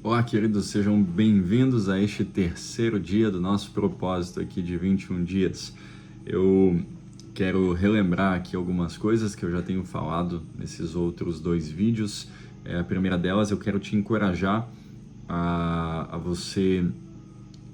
Olá, queridos, sejam bem-vindos a este terceiro dia do nosso propósito aqui de 21 dias. Eu quero relembrar aqui algumas coisas que eu já tenho falado nesses outros dois vídeos. A primeira delas, eu quero te encorajar a você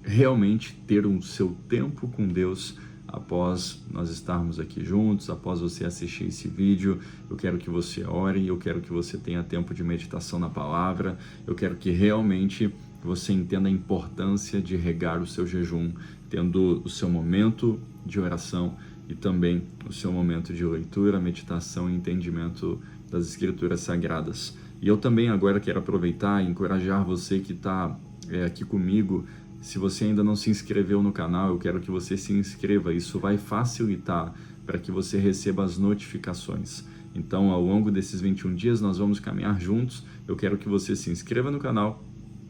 realmente ter o seu tempo com Deus após nós estarmos aqui juntos, após você assistir esse vídeo. Eu quero que você ore, eu quero que você tenha tempo de meditação na palavra, eu quero que realmente você entenda a importância de regar o seu jejum, tendo o seu momento de oração e também o seu momento de leitura, meditação e entendimento das Escrituras Sagradas. E eu também agora quero aproveitar e encorajar você que está aqui comigo. Se você ainda não se inscreveu no canal, eu quero que você se inscreva. Isso vai facilitar para que você receba as notificações. Então, ao longo desses 21 dias, nós vamos caminhar juntos. Eu quero que você se inscreva no canal.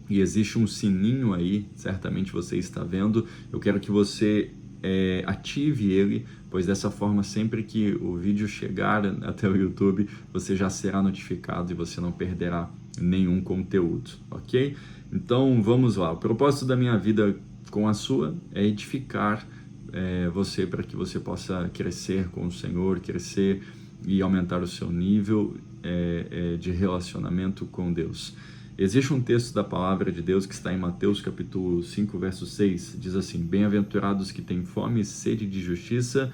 E existe um sininho aí, certamente você está vendo. Eu quero que você ative ele, pois dessa forma, sempre que o vídeo chegar até o YouTube, você já será notificado e você não perderá nenhum conteúdo, ok? Então vamos lá, o propósito da minha vida com a sua é edificar você para que você possa crescer com o Senhor, crescer e aumentar o seu nível de relacionamento com Deus. Existe um texto da palavra de Deus que está em Mateus capítulo 5, verso 6, diz assim: bem-aventurados que têm fome e sede de justiça,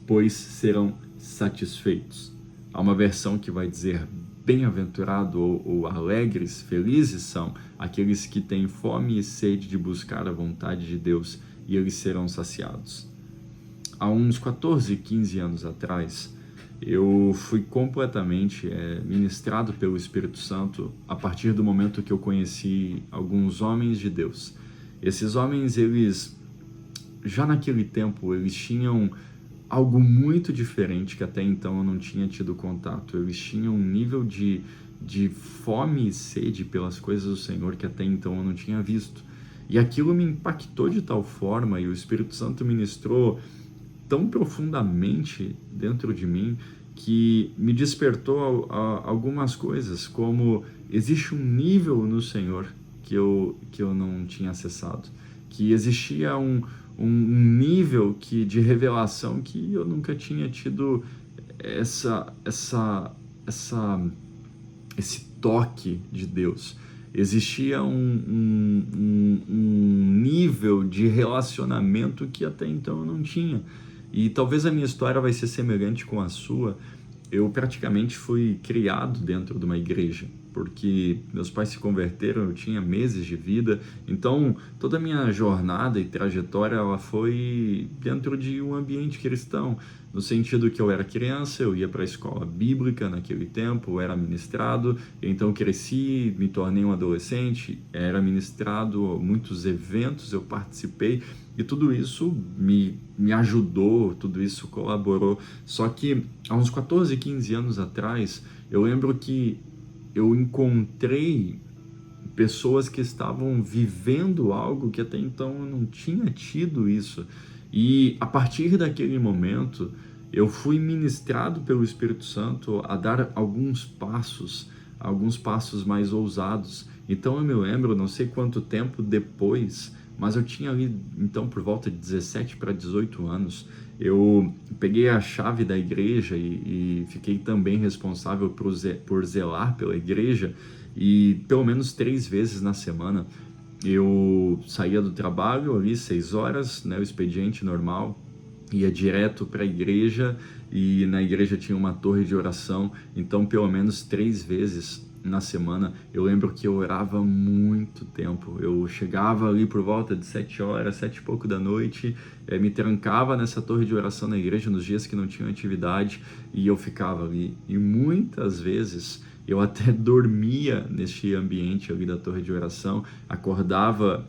pois serão satisfeitos. Há uma versão que vai dizer bem-aventurado ou alegres, felizes são aqueles que têm fome e sede de buscar a vontade de Deus e eles serão saciados. Há uns 14, 15 anos atrás, eu fui completamente ministrado pelo Espírito Santo a partir do momento que eu conheci alguns homens de Deus. Esses homens, eles, já naquele tempo, eles tinham algo muito diferente que até então eu não tinha tido contato. Eles tinham um nível de fome e sede pelas coisas do Senhor que até então eu não tinha visto. E aquilo me impactou de tal forma, e o Espírito Santo ministrou tão profundamente dentro de mim, que me despertou algumas coisas, como existe um nível no Senhor que eu não tinha acessado, que existia um nível de revelação que eu nunca tinha tido esse toque de Deus. Existia um nível de relacionamento que até então eu não tinha. E talvez a minha história vai ser semelhante com a sua. Eu praticamente fui criado dentro de uma igreja, porque meus pais se converteram, eu tinha meses de vida, então toda a minha jornada e trajetória ela foi dentro de um ambiente cristão, no sentido que eu era criança, eu ia para a escola bíblica naquele tempo, era ministrado, então cresci, me tornei um adolescente, era ministrado muitos eventos, eu participei, e tudo isso me ajudou, tudo isso colaborou. Só que há uns 14, 15 anos atrás, eu lembro que eu encontrei pessoas que estavam vivendo algo que até então eu não tinha tido isso. E a partir daquele momento, eu fui ministrado pelo Espírito Santo a dar alguns passos mais ousados. Então eu me lembro, não sei quanto tempo depois, mas eu tinha ali, então, por volta de 17 para 18 anos, eu peguei a chave da igreja e fiquei também responsável por zelar pela igreja, e pelo menos 3 vezes na semana eu saía do trabalho ali, 6 horas, né, o expediente normal, ia direto para a igreja, e na igreja tinha uma torre de oração, então pelo menos 3 vezes na semana, eu lembro que eu orava muito tempo. Eu chegava ali por volta de 7 horas, 7 e pouco da noite, me trancava nessa torre de oração na igreja nos dias que não tinham atividade, e eu ficava ali. E muitas vezes eu até dormia neste ambiente ali da torre de oração, acordava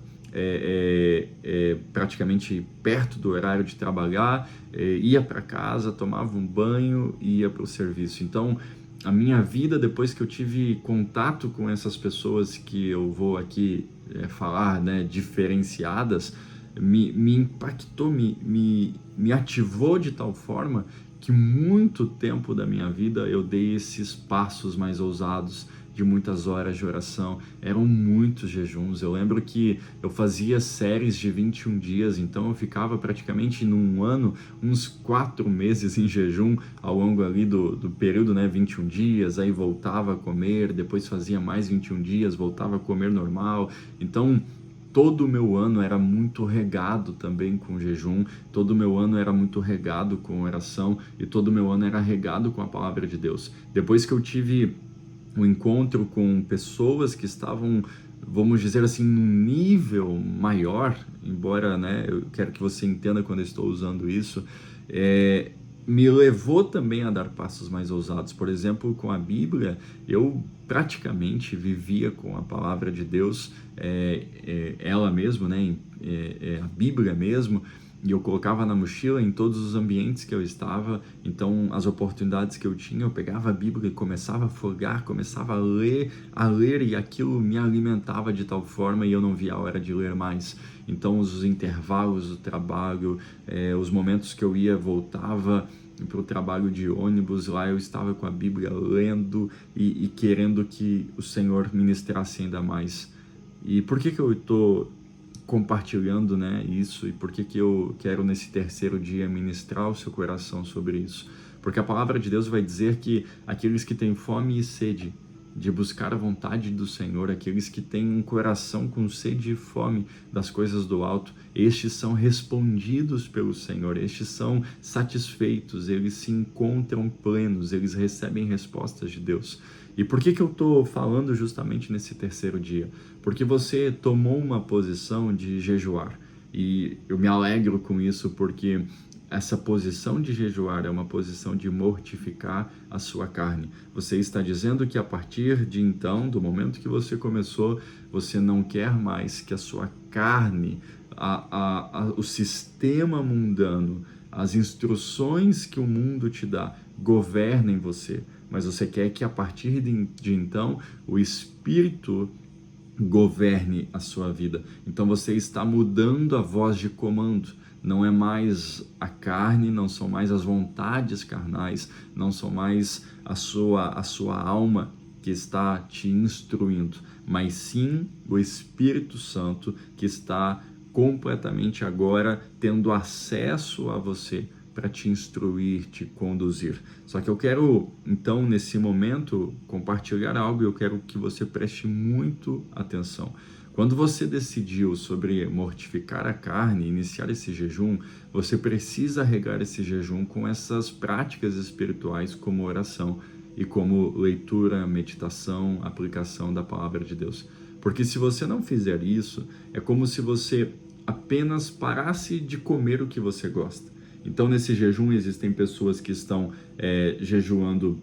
praticamente perto do horário de trabalhar, ia para casa, tomava um banho e ia para o serviço. Então, a minha vida, depois que eu tive contato com essas pessoas que eu vou aqui falar, né, diferenciadas, me impactou, me ativou de tal forma que muito tempo da minha vida eu dei esses passos mais ousados, de muitas horas de oração, eram muitos jejuns. Eu lembro que eu fazia séries de 21 dias, então eu ficava praticamente num ano, uns 4 meses em jejum, ao longo ali do período, né, 21 dias, aí voltava a comer, depois fazia mais 21 dias, voltava a comer normal. Então, todo o meu ano era muito regado também com jejum, todo o meu ano era muito regado com oração e todo o meu ano era regado com a palavra de Deus. Depois que eu tive um encontro com pessoas que estavam, vamos dizer assim, num nível maior, embora, né, eu quero que você entenda quando eu estou usando isso, me levou também a dar passos mais ousados. Por exemplo, com a Bíblia, eu praticamente vivia com a palavra de Deus, ela mesmo, né, a Bíblia mesmo, e eu colocava na mochila em todos os ambientes que eu estava. Então, as oportunidades que eu tinha, eu pegava a Bíblia e começava a folhear, começava a ler, e aquilo me alimentava de tal forma e eu não via a hora de ler mais. Então, os intervalos do trabalho, os momentos que eu ia, voltava para o trabalho de ônibus, lá eu estava com a Bíblia lendo e querendo que o Senhor ministrasse ainda mais. E por que eu estou compartilhando, né, isso, e por que eu quero nesse terceiro dia ministrar o seu coração sobre isso? Porque a palavra de Deus vai dizer que aqueles que têm fome e sede de buscar a vontade do Senhor, aqueles que têm um coração com sede e fome das coisas do alto, estes são respondidos pelo Senhor, estes são satisfeitos, eles se encontram plenos, eles recebem respostas de Deus. E por que eu estou falando justamente nesse terceiro dia? Porque você tomou uma posição de jejuar. E eu me alegro com isso, porque essa posição de jejuar é uma posição de mortificar a sua carne. Você está dizendo que a partir de então, do momento que você começou, você não quer mais que a sua carne, o sistema mundano, as instruções que o mundo te dá, governem você. Mas você quer que a partir de então o Espírito governe a sua vida. Então você está mudando a voz de comando. Não é mais a carne, não são mais as vontades carnais, não são mais a sua alma que está te instruindo, mas sim o Espírito Santo que está completamente agora tendo acesso a você para te instruir, te conduzir. Só que eu quero, então, nesse momento, compartilhar algo e eu quero que você preste muito atenção. Quando você decidiu sobre mortificar a carne, iniciar esse jejum, você precisa regar esse jejum com essas práticas espirituais como oração e como leitura, meditação, aplicação da palavra de Deus. Porque se você não fizer isso, é como se você apenas parasse de comer o que você gosta. Então, nesse jejum, existem pessoas que estão jejuando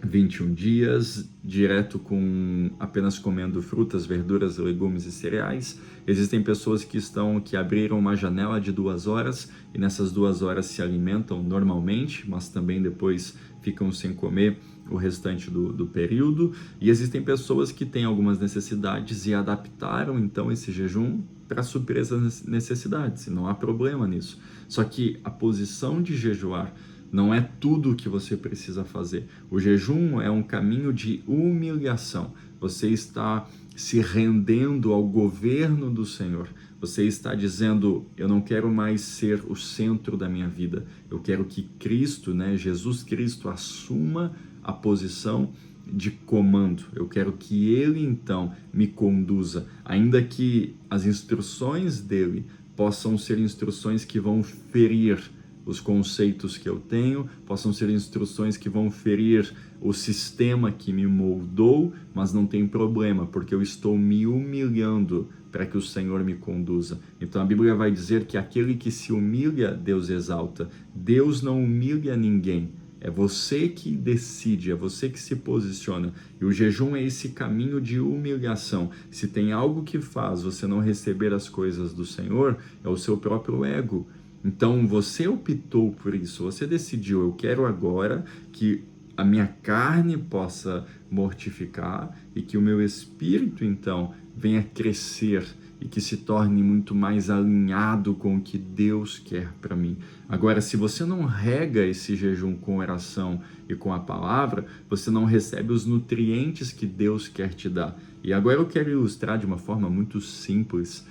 21 dias, direto com apenas comendo frutas, verduras, legumes e cereais. Existem pessoas que abriram uma janela de 2 horas e nessas 2 horas se alimentam normalmente, mas também depois ficam sem comer o restante do período. E existem pessoas que têm algumas necessidades e adaptaram então esse jejum para suprir essas necessidades, e não há problema nisso. Só que a posição de jejuar não é tudo o que você precisa fazer. O jejum é um caminho de humilhação. Você está se rendendo ao governo do Senhor. Você está dizendo, eu não quero mais ser o centro da minha vida. Eu quero que Cristo, né, Jesus Cristo, assuma a posição de comando. Eu quero que Ele, então, me conduza. Ainda que as instruções dele possam ser instruções que vão ferir os conceitos que eu tenho, possam ser instruções que vão ferir o sistema que me moldou, mas não tem problema, porque eu estou me humilhando para que o Senhor me conduza. Então a Bíblia vai dizer que aquele que se humilha, Deus exalta. Deus não humilha ninguém. É você que decide, é você que se posiciona. E o jejum é esse caminho de humilhação. Se tem algo que faz você não receber as coisas do Senhor, é o seu próprio ego. Então você optou por isso, você decidiu, eu quero agora que a minha carne possa mortificar e que o meu espírito, então, venha crescer e que se torne muito mais alinhado com o que Deus quer para mim. Agora, se você não rega esse jejum com oração e com a palavra, você não recebe os nutrientes que Deus quer te dar. E agora eu quero ilustrar de uma forma muito simples.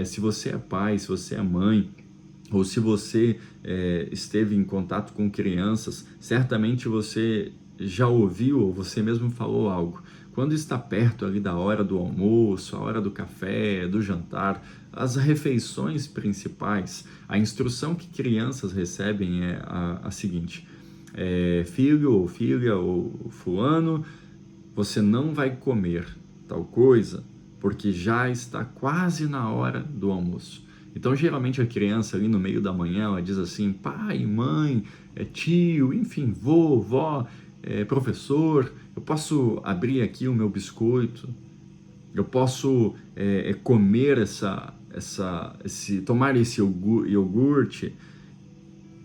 Se você é pai, se você é mãe, ou se você esteve em contato com crianças, certamente você já ouviu ou você mesmo falou algo. Quando está perto ali da hora do almoço, a hora do café, do jantar, as refeições principais, a instrução que crianças recebem é a seguinte: filho ou filha ou fulano, você não vai comer tal coisa porque já está quase na hora do almoço. Então, geralmente a criança ali no meio da manhã, ela diz assim: pai, mãe, tio, enfim, vô, vó, professor, eu posso abrir aqui o meu biscoito, eu posso comer tomar esse iogurte,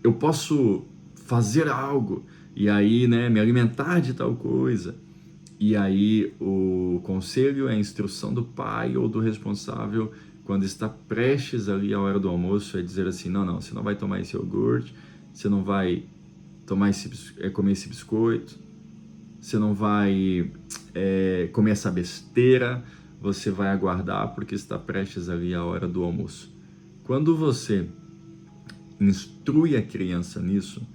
eu posso fazer algo, e aí, né, me alimentar de tal coisa. E aí o conselho é a instrução do pai ou do responsável quando está prestes ali a hora do almoço, é dizer assim: não, você não vai tomar esse iogurte, você não vai comer esse biscoito, você não vai comer essa besteira, você vai aguardar porque está prestes ali a hora do almoço. Quando você instrui a criança nisso,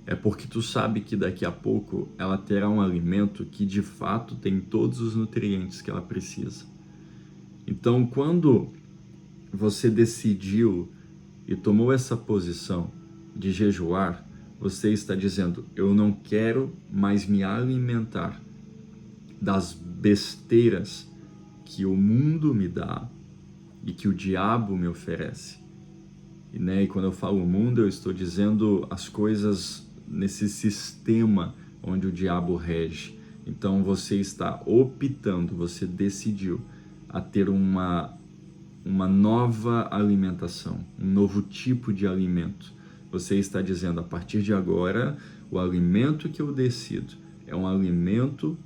é porque tu sabe que daqui a pouco ela terá um alimento que de fato tem todos os nutrientes que ela precisa. Então, quando você decidiu e tomou essa posição de jejuar, você está dizendo: eu não quero mais me alimentar das besteiras que o mundo me dá e que o diabo me oferece. E quando eu falo mundo, eu estou dizendo as coisas nesse sistema onde o diabo rege. Então você está optando, você decidiu a ter uma nova alimentação, um novo tipo de alimento. Você está dizendo: a partir de agora, o alimento que eu decido é um alimento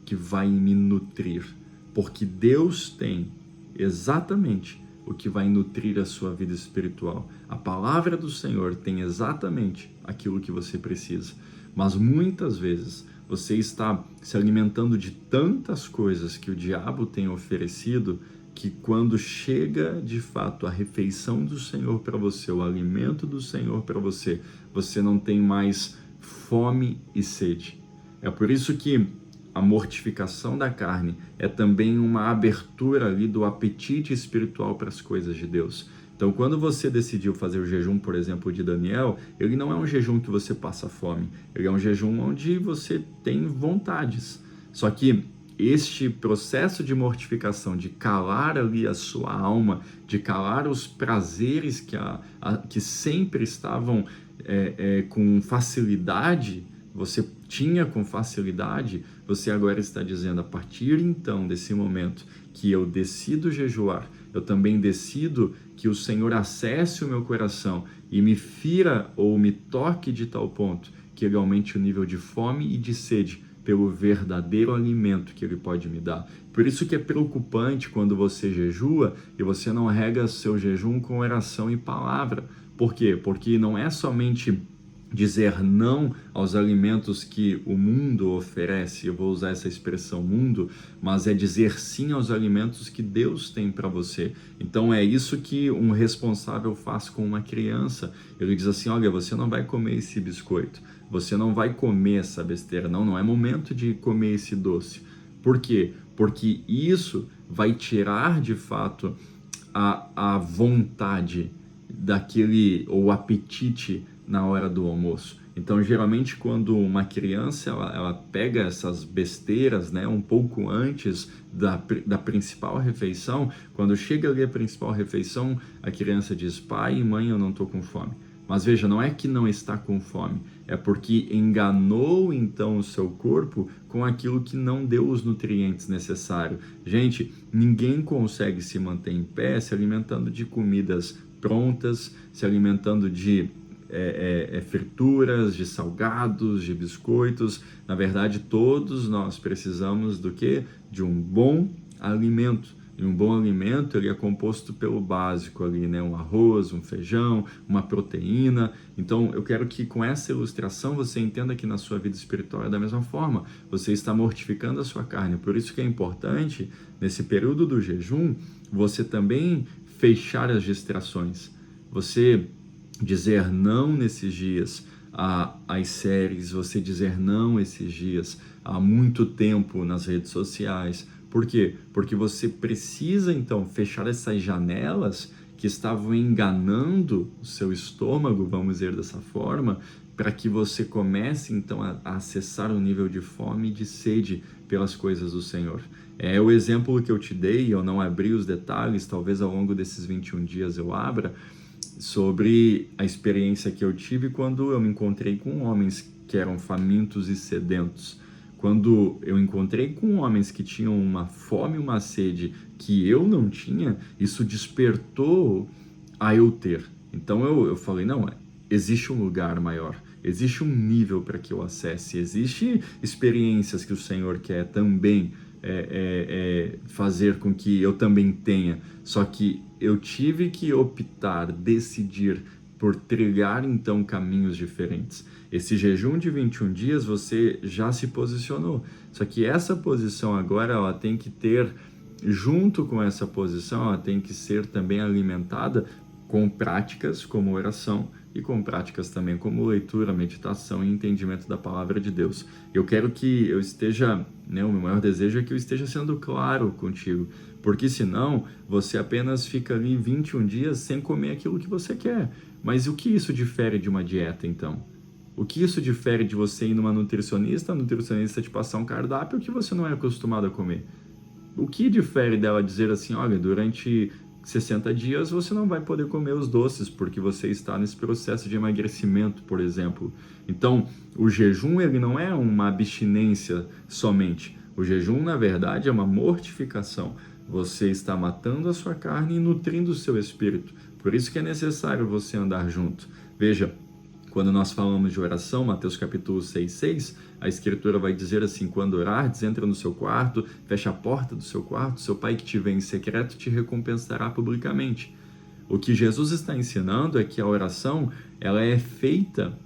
que vai me nutrir, porque Deus tem exatamente o que vai nutrir a sua vida espiritual. A palavra do Senhor tem exatamente aquilo que você precisa. Mas muitas vezes você está se alimentando de tantas coisas que o diabo tem oferecido, que quando chega de fato a refeição do Senhor para você, o alimento do Senhor para você, você não tem mais fome e sede. É por isso que a mortificação da carne é também uma abertura ali do apetite espiritual para as coisas de Deus. Então, quando você decidiu fazer o jejum, por exemplo, de Daniel, ele não é um jejum que você passa fome, ele é um jejum onde você tem vontades. Só que este processo de mortificação, de calar ali a sua alma, de calar os prazeres que sempre estavam com facilidade, você tinha com facilidade, você agora está dizendo: a partir então desse momento que eu decido jejuar, eu também decido que o Senhor acesse o meu coração e me fira ou me toque de tal ponto que ele aumente o nível de fome e de sede pelo verdadeiro alimento que ele pode me dar. Por isso que é preocupante quando você jejua e você não rega seu jejum com oração e palavra. Por quê? Porque não é somente dizer não aos alimentos que o mundo oferece, eu vou usar essa expressão mundo, mas é dizer sim aos alimentos que Deus tem para você. Então é isso que um responsável faz com uma criança. Ele diz assim: olha, você não vai comer esse biscoito, você não vai comer essa besteira, não é momento de comer esse doce. Por quê? Porque isso vai tirar de fato a vontade daquele, ou o apetite na hora do almoço. Então, geralmente, quando uma criança ela pega essas besteiras, um pouco antes da principal refeição, quando chega ali a principal refeição, a criança diz: pai e mãe, eu não estou com fome. Mas veja, não é que não está com fome, é porque enganou então o seu corpo com aquilo que não deu os nutrientes necessários. Gente, ninguém consegue se manter em pé se alimentando de comidas prontas, se alimentando de frituras, de salgados, de biscoitos. Na verdade, todos nós precisamos do quê? De um bom alimento. E um bom alimento, ele é composto pelo básico ali, né? Um arroz, um feijão, uma proteína. Então, eu quero que com essa ilustração você entenda que na sua vida espiritual é da mesma forma. Você está mortificando a sua carne. Por isso que é importante, nesse período do jejum, você também fechar as distrações. Você dizer não nesses dias às séries, você dizer não esses dias há muito tempo nas redes sociais. Por quê? Porque você precisa, então, fechar essas janelas que estavam enganando o seu estômago, vamos dizer dessa forma, para que você comece, então, a acessar um nível de fome e de sede pelas coisas do Senhor. É o exemplo que eu te dei, eu não abri os detalhes, talvez ao longo desses 21 dias eu abra, sobre a experiência que eu tive quando eu me encontrei com homens que eram famintos e sedentos. Quando eu encontrei com homens que tinham uma fome e uma sede que eu não tinha, isso despertou a eu ter. Então eu falei, não, existe um lugar maior, existe um nível para que eu acesse, existe experiências que o Senhor quer também fazer com que eu também tenha. Só que eu tive que optar, decidir por trilhar então caminhos diferentes. Esse jejum de 21 dias você já se posicionou. Só que essa posição agora ela tem que ter, junto com essa posição, ela tem que ser também alimentada com práticas como oração e com práticas também como leitura, meditação e entendimento da palavra de Deus. Eu quero que eu esteja, o meu maior desejo é que eu esteja sendo claro contigo, porque senão você apenas fica ali 21 dias sem comer aquilo que você quer. Mas o que isso difere de uma dieta, então? O que isso difere de você ir numa nutricionista, a nutricionista te passar um cardápio que você não é acostumado a comer? O que difere dela dizer assim, olha, durante 60 dias você não vai poder comer os doces porque você está nesse processo de emagrecimento, por exemplo. Então, o jejum ele não é uma abstinência somente. O jejum, na verdade, é uma mortificação. Você está matando a sua carne e nutrindo o seu espírito. Por isso que é necessário você andar junto. Veja, quando nós falamos de oração, Mateus capítulo 6,6, a Escritura vai dizer assim, quando orardes, entra no seu quarto, fecha a porta do seu quarto, seu pai que te vê em secreto te recompensará publicamente. O que Jesus está ensinando é que a oração, ela é feita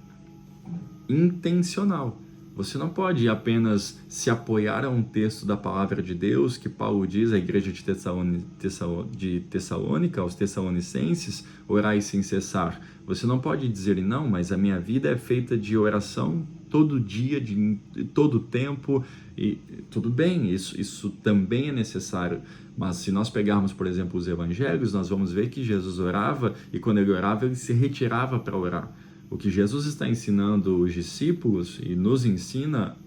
intencional. Você não pode apenas se apoiar a um texto da palavra de Deus que Paulo diz à igreja de Tessalônica, aos Tessalonicenses, orai sem cessar. Você não pode dizer, não, mas a minha vida é feita de oração todo dia, de todo tempo, e tudo bem, isso também é necessário. Mas se nós pegarmos, por exemplo, os evangelhos, nós vamos ver que Jesus orava, e quando ele orava, ele se retirava para orar. O que Jesus está ensinando os discípulos e nos ensina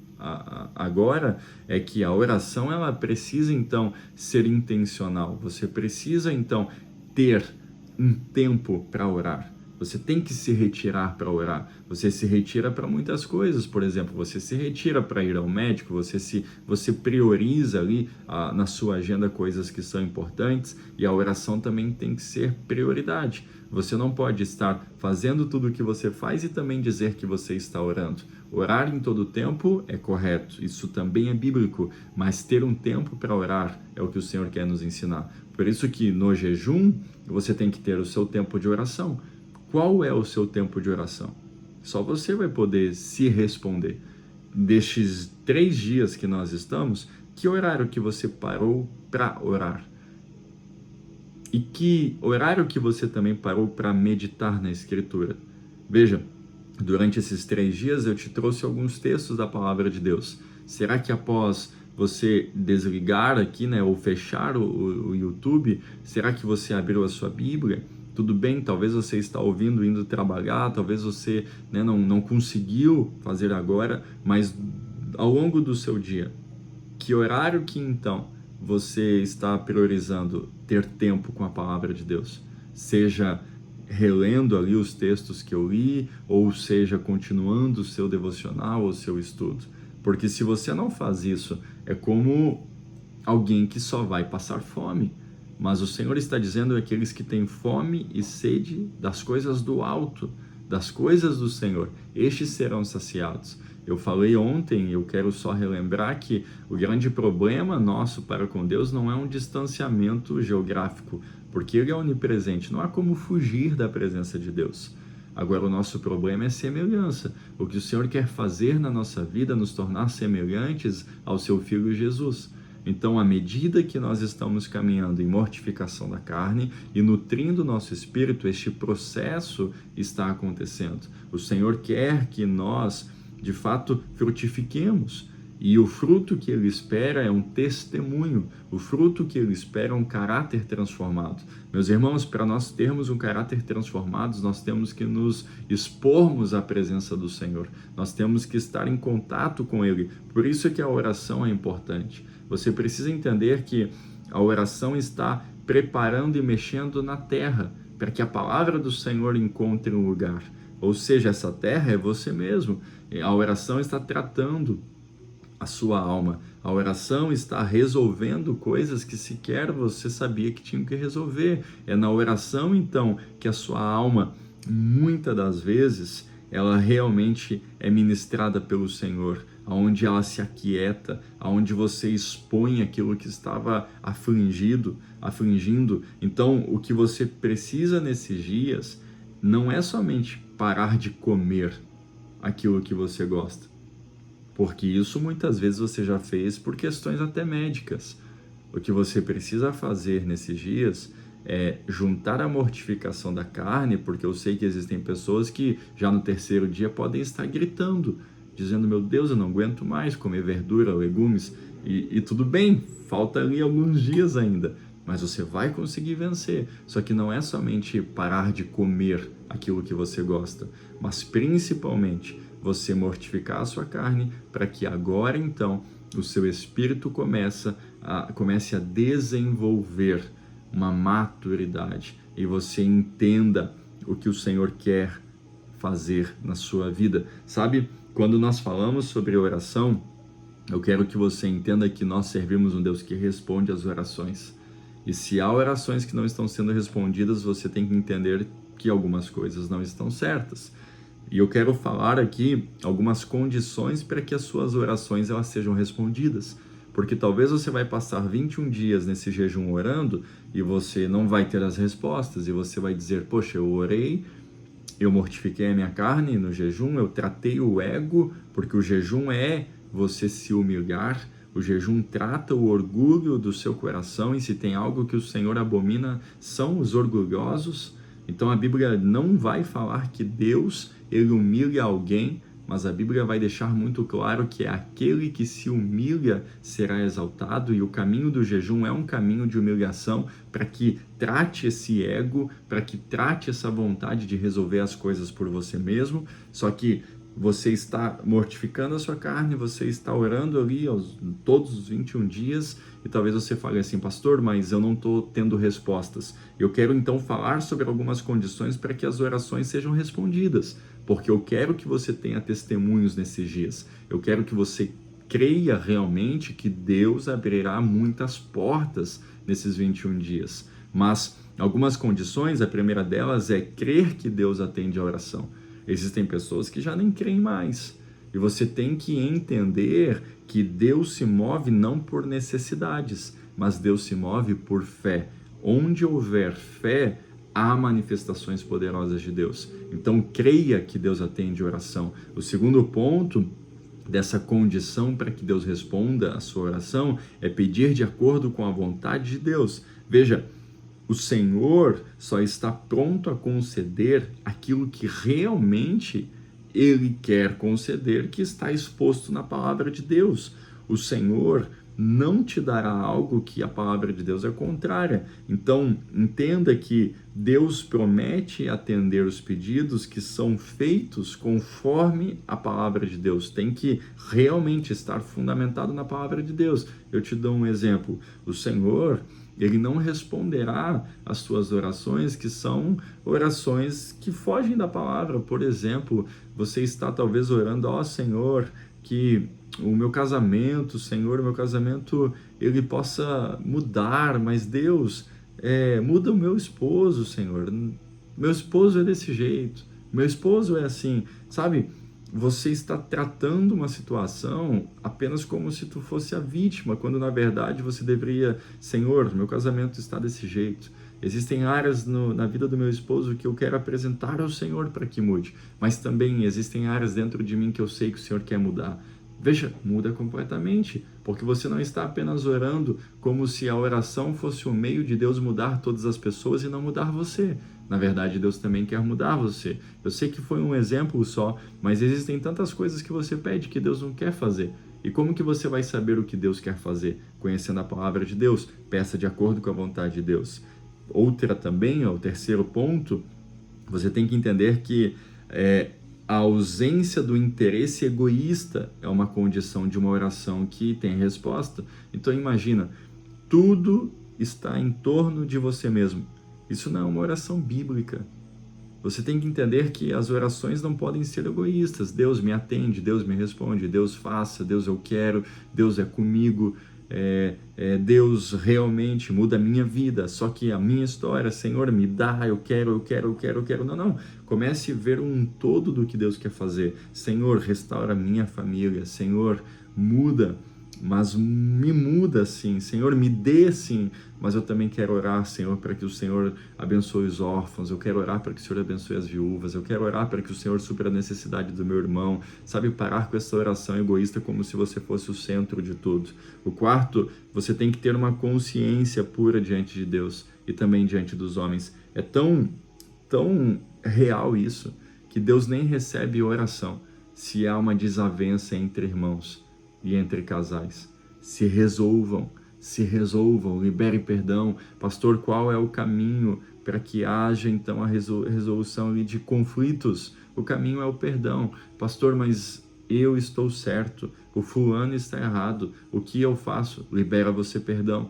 agora é que a oração ela precisa então ser intencional. Você precisa então ter um tempo para orar. Você tem que se retirar para orar. Você se retira para muitas coisas, por exemplo, você se retira para ir ao médico, você prioriza ali na sua agenda coisas que são importantes e a oração também tem que ser prioridade. Você não pode estar fazendo tudo o que você faz e também dizer que você está orando. Orar em todo tempo é correto, isso também é bíblico, mas ter um tempo para orar é o que o Senhor quer nos ensinar. Por isso que no jejum você tem que ter o seu tempo de oração. Qual é o seu tempo de oração? Só você vai poder se responder. Destes 3 dias que nós estamos, que horário que você parou para orar? E que horário que você também parou para meditar na Escritura? Veja, durante esses 3 dias eu te trouxe alguns textos da Palavra de Deus. Será que após você desligar aqui, ou fechar o YouTube, será que você abriu a sua Bíblia? Tudo bem, talvez você está ouvindo indo trabalhar, talvez você não conseguiu fazer agora, mas ao longo do seu dia, que horário que então você está priorizando ter tempo com a palavra de Deus? Seja relendo ali os textos que eu li, ou seja continuando o seu devocional ou o seu estudo. Porque se você não faz isso, é como alguém que só vai passar fome. Mas o Senhor está dizendo aqueles que têm fome e sede das coisas do alto. das coisas do Senhor, estes serão saciados. Eu falei ontem, eu quero só relembrar que o grande problema nosso para com Deus não é um distanciamento geográfico, porque Ele é onipresente, não há como fugir da presença de Deus. Agora, o nosso problema é semelhança. O que o Senhor quer fazer na nossa vida é nos tornar semelhantes ao seu Filho Jesus. Então, à medida que nós estamos caminhando em mortificação da carne e nutrindo o nosso espírito, este processo está acontecendo. O Senhor quer que nós, de fato, frutifiquemos. E o fruto que Ele espera é um testemunho. O fruto que Ele espera é um caráter transformado. Meus irmãos, para nós termos um caráter transformado, nós temos que nos expormos à presença do Senhor. Nós temos que estar em contato com Ele. Por isso é que a oração é importante. Você precisa entender que a oração está preparando e mexendo na terra, para que a palavra do Senhor encontre um lugar. Ou seja, essa terra é você mesmo. A oração está tratando a sua alma. A oração está resolvendo coisas que sequer você sabia que tinha que resolver. É na oração, então, que a sua alma, muitas das vezes, ela realmente é ministrada pelo Senhor, aonde ela se aquieta, aonde você expõe aquilo que estava afligindo. Então, o que você precisa nesses dias não é somente parar de comer aquilo que você gosta, porque isso muitas vezes você já fez por questões até médicas. O que você precisa fazer nesses dias é juntar a mortificação da carne, porque eu sei que existem pessoas que já no terceiro dia podem estar gritando, dizendo: meu Deus, eu não aguento mais comer verdura, legumes, e tudo bem, falta ali alguns dias ainda, mas você vai conseguir vencer. Só que não é somente parar de comer aquilo que você gosta, mas principalmente você mortificar a sua carne, para que agora então o seu espírito comece a desenvolver uma maturidade e você entenda o que o Senhor quer fazer na sua vida. Sabe, quando nós falamos sobre oração, eu quero que você entenda que nós servimos um Deus que responde às orações. E se há orações que não estão sendo respondidas, você tem que entender que algumas coisas não estão certas. E eu quero falar aqui algumas condições para que as suas orações elas sejam respondidas. Porque talvez você vai passar 21 dias nesse jejum orando e você não vai ter as respostas. E você vai dizer: poxa, eu orei, eu mortifiquei a minha carne no jejum, eu tratei o ego, porque o jejum é você se humilhar. O jejum trata o orgulho do seu coração, e se tem algo que o Senhor abomina, são os orgulhosos. Então a Bíblia não vai falar que Deus ele humilha alguém, mas a Bíblia vai deixar muito claro que é aquele que se humilha será exaltado, e o caminho do jejum é um caminho de humilhação para que trate esse ego, para que trate essa vontade de resolver as coisas por você mesmo. Só que você está mortificando a sua carne, você está orando ali todos os 21 dias, e talvez você fale assim: pastor, mas eu não estou tendo respostas. Eu quero então falar sobre algumas condições para que as orações sejam respondidas, porque eu quero que você tenha testemunhos nesses dias. Eu quero que você creia realmente que Deus abrirá muitas portas nesses 21 dias. Mas algumas condições, a primeira delas é crer que Deus atende a oração. Existem pessoas que já nem creem mais. E você tem que entender que Deus se move não por necessidades, mas Deus se move por fé. Onde houver fé, há manifestações poderosas de Deus. Então, creia que Deus atende a oração. O segundo ponto dessa condição para que Deus responda a sua oração é pedir de acordo com a vontade de Deus. Veja, o Senhor só está pronto a conceder aquilo que realmente Ele quer conceder, que está exposto na palavra de Deus. O Senhor não te dará algo que a palavra de Deus é contrária. Então, entenda que Deus promete atender os pedidos que são feitos conforme a palavra de Deus. Tem que realmente estar fundamentado na palavra de Deus. Eu te dou um exemplo. O Senhor, Ele não responderá às suas orações que são orações que fogem da palavra. Por exemplo, você está talvez orando: ó Senhor, que o meu casamento, Senhor, o meu casamento, ele possa mudar, mas Deus, muda o meu esposo, Senhor. Meu esposo é desse jeito, Meu esposo é assim, sabe? Você está tratando uma situação apenas como se tu fosse a vítima, quando na verdade você deveria, Senhor, meu casamento está desse jeito. Existem áreas na vida do meu esposo que eu quero apresentar ao Senhor para que mude, mas também existem áreas dentro de mim que eu sei que o Senhor quer mudar. Veja, muda completamente, porque você não está apenas orando como se a oração fosse o meio de Deus mudar todas as pessoas e não mudar você. Na verdade, Deus também quer mudar você. Eu sei que foi um exemplo só, mas existem tantas coisas que você pede que Deus não quer fazer. E como que você vai saber o que Deus quer fazer? Conhecendo a palavra de Deus, peça de acordo com a vontade de Deus. Outra também, o terceiro ponto, você tem que entender que a ausência do interesse egoísta é uma condição de uma oração que tem resposta. Então imagina, tudo está em torno de você mesmo. Isso não é uma oração bíblica. Você tem que entender que as orações não podem ser egoístas. Deus me atende, Deus me responde, Deus faça, Deus eu quero, Deus é comigo, Deus realmente muda a minha vida. Só que a minha história, Senhor, me dá, eu quero. Não. Comece a ver um todo do que Deus quer fazer. Senhor, restaura a minha família. Senhor, muda. Mas me muda sim, Senhor, me dê sim, mas eu também quero orar, Senhor, para que o Senhor abençoe os órfãos, eu quero orar para que o Senhor abençoe as viúvas, eu quero orar para que o Senhor supra a necessidade do meu irmão, sabe, parar com essa oração egoísta como se você fosse o centro de tudo. O quarto, você tem que ter uma consciência pura diante de Deus e também diante dos homens. É tão real isso, que Deus nem recebe oração se há uma desavença entre irmãos e entre casais. Se resolvam, libere perdão. Pastor, qual é o caminho para que haja então a resolução de conflitos? O caminho é o perdão. Pastor, mas eu estou certo, o fulano está errado, o que eu faço? Libera você perdão.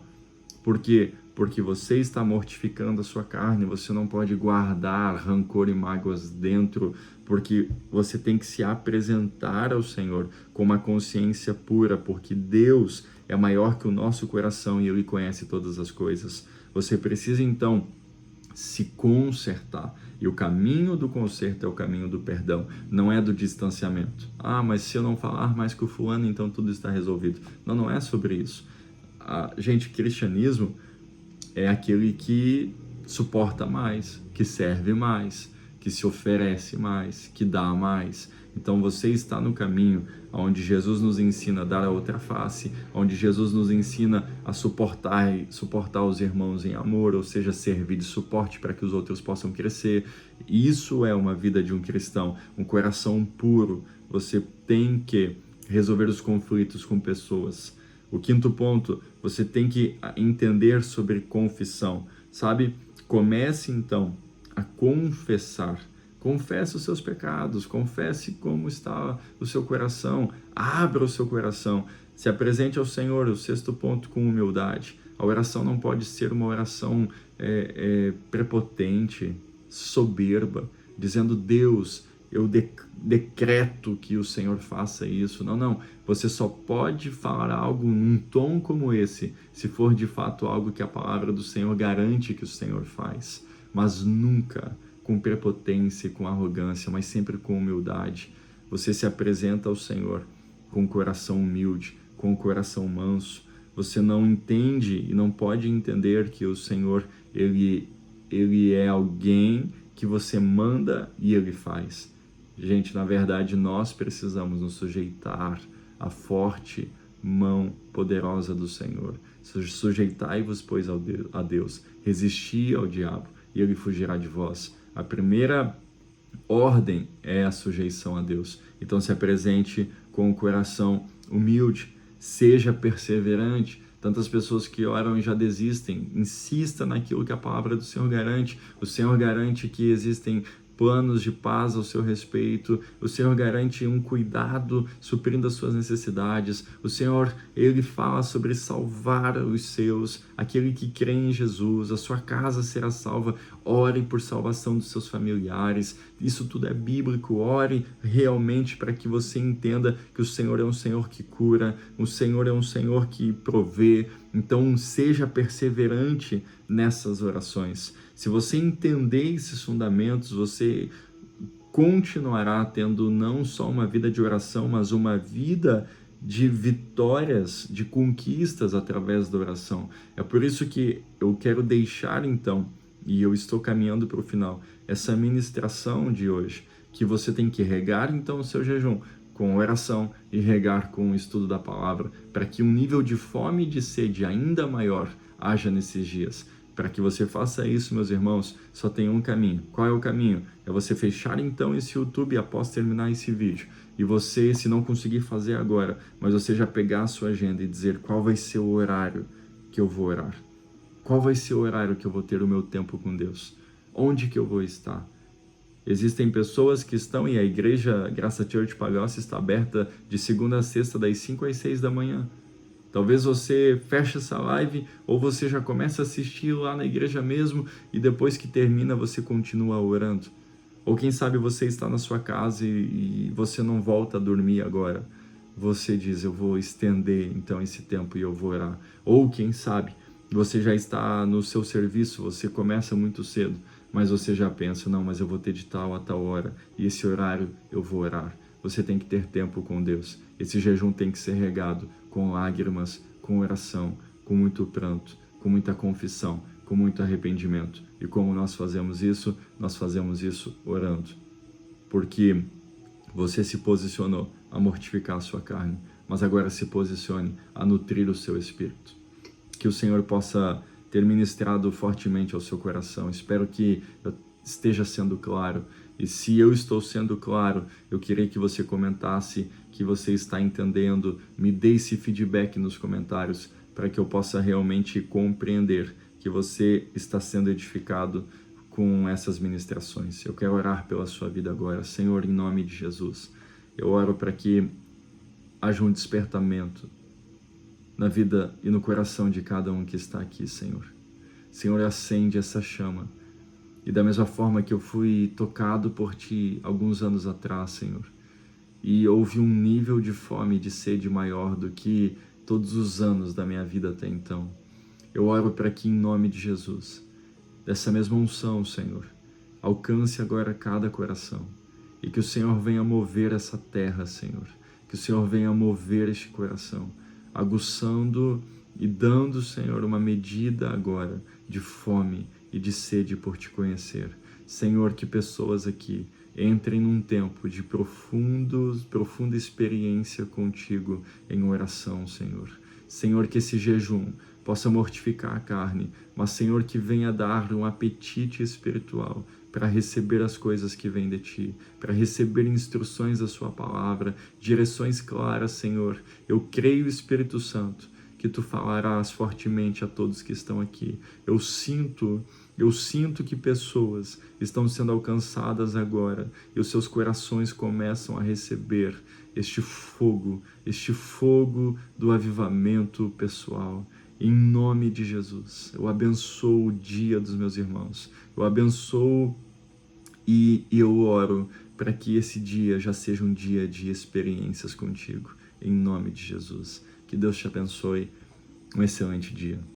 Por quê? Porque você está mortificando a sua carne, você não pode guardar rancor e mágoas dentro, porque você tem que se apresentar ao Senhor com uma consciência pura, porque Deus é maior que o nosso coração e Ele conhece todas as coisas. Você precisa então se consertar. E o caminho do conserto é o caminho do perdão, não é do distanciamento. Ah, mas se eu não falar mais com o fulano, então tudo está resolvido. Não, não é sobre isso. Gente, cristianismo é aquele que suporta mais, que serve mais, que se oferece mais, que dá mais. Então você está no caminho onde Jesus nos ensina a dar a outra face, onde Jesus nos ensina a suportar os irmãos em amor, ou seja, servir de suporte para que os outros possam crescer. Isso é uma vida de um cristão, um coração puro. Você tem que resolver os conflitos com pessoas. O quinto ponto, você tem que entender sobre confissão, sabe? Comece então a confessar. Confesse os seus pecados, confesse como está o seu coração, abra o seu coração, se apresente ao Senhor. O sexto ponto, com humildade. A oração não pode ser uma oração prepotente, soberba, dizendo, Deus, eu decreto que o Senhor faça isso. Não, não. Você só pode falar algo num tom como esse, se for de fato algo que a palavra do Senhor garante que o Senhor faz. Mas nunca com prepotência e com arrogância, mas sempre com humildade. Você se apresenta ao Senhor com um coração humilde, com um coração manso. Você não entende e não pode entender que o Senhor, Ele é alguém que você manda e Ele faz. Gente, na verdade, nós precisamos nos sujeitar à forte mão poderosa do Senhor. Sujeitai-vos, pois, a Deus. Resisti ao diabo e ele fugirá de vós. A primeira ordem é a sujeição a Deus. Então se apresente com o coração humilde, seja perseverante. Tantas pessoas que oram e já desistem. Insista naquilo que a palavra do Senhor garante. O Senhor garante que existem planos de paz ao seu respeito. O Senhor garante um cuidado suprindo as suas necessidades. O Senhor, Ele fala sobre salvar os seus, aquele que crê em Jesus. A sua casa será salva. Ore por salvação dos seus familiares. Isso tudo é bíblico. Ore realmente para que você entenda que o Senhor é um Senhor que cura. O Senhor é um Senhor que provê. Então, seja perseverante nessas orações. Se você entender esses fundamentos, você continuará tendo não só uma vida de oração, mas uma vida de vitórias, de conquistas através da oração. É por isso que eu quero deixar então, e eu estou caminhando para o final, essa ministração de hoje, que você tem que regar então o seu jejum com oração e regar com o estudo da palavra, para que um nível de fome e de sede ainda maior haja nesses dias. Para que você faça isso, meus irmãos, só tem um caminho. Qual é o caminho? É você fechar então esse YouTube após terminar esse vídeo. E você, se não conseguir fazer agora, mas você já pegar a sua agenda e dizer qual vai ser o horário que eu vou orar. Qual vai ser o horário que eu vou ter o meu tempo com Deus? Onde que eu vou estar? Existem pessoas que estão, e a igreja Graça Church Palhoça está aberta de segunda a sexta, das 5 às 6 da manhã. Talvez você feche essa live ou você já começa a assistir lá na igreja mesmo e depois que termina você continua orando. Ou quem sabe você está na sua casa e você não volta a dormir agora. Você diz, eu vou estender então esse tempo e eu vou orar. Ou quem sabe você já está no seu serviço, você começa muito cedo, mas você já pensa, não, mas eu vou ter de tal a tal hora e esse horário eu vou orar. Você tem que ter tempo com Deus. Esse jejum tem que ser regado com lágrimas, com oração, com muito pranto, com muita confissão, com muito arrependimento. E como nós fazemos isso? Nós fazemos isso orando. Porque você se posicionou a mortificar a sua carne, mas agora se posicione a nutrir o seu espírito. Que o Senhor possa ter ministrado fortemente ao seu coração. Espero que eu esteja sendo claro. E se eu estou sendo claro, eu queria que você comentasse que você está entendendo, me dê esse feedback nos comentários para que eu possa realmente compreender que você está sendo edificado com essas ministrações. Eu quero orar pela sua vida agora. Senhor, em nome de Jesus, eu oro para que haja um despertamento na vida e no coração de cada um que está aqui, Senhor. Senhor, acende essa chama. E da mesma forma que eu fui tocado por Ti alguns anos atrás, Senhor, e houve um nível de fome e de sede maior do que todos os anos da minha vida até então, eu oro para que, em nome de Jesus, dessa mesma unção, Senhor, alcance agora cada coração e que o Senhor venha mover essa terra, Senhor, que o Senhor venha mover este coração, aguçando e dando, Senhor, uma medida agora de fome e de sede por Te conhecer. Senhor, que pessoas aqui entrem num tempo de profunda experiência contigo em oração, Senhor. Senhor, que esse jejum possa mortificar a carne, mas, Senhor, que venha dar um apetite espiritual para receber as coisas que vêm de Ti, para receber instruções da Sua palavra, direções claras, Senhor. Eu creio, Espírito Santo, que Tu falarás fortemente a todos que estão aqui. Eu sinto que pessoas estão sendo alcançadas agora e os seus corações começam a receber este fogo do avivamento pessoal. Em nome de Jesus, eu abençoo o dia dos meus irmãos. Eu abençoo e eu oro para que esse dia já seja um dia de experiências contigo. Em nome de Jesus. Que Deus te abençoe. Um excelente dia.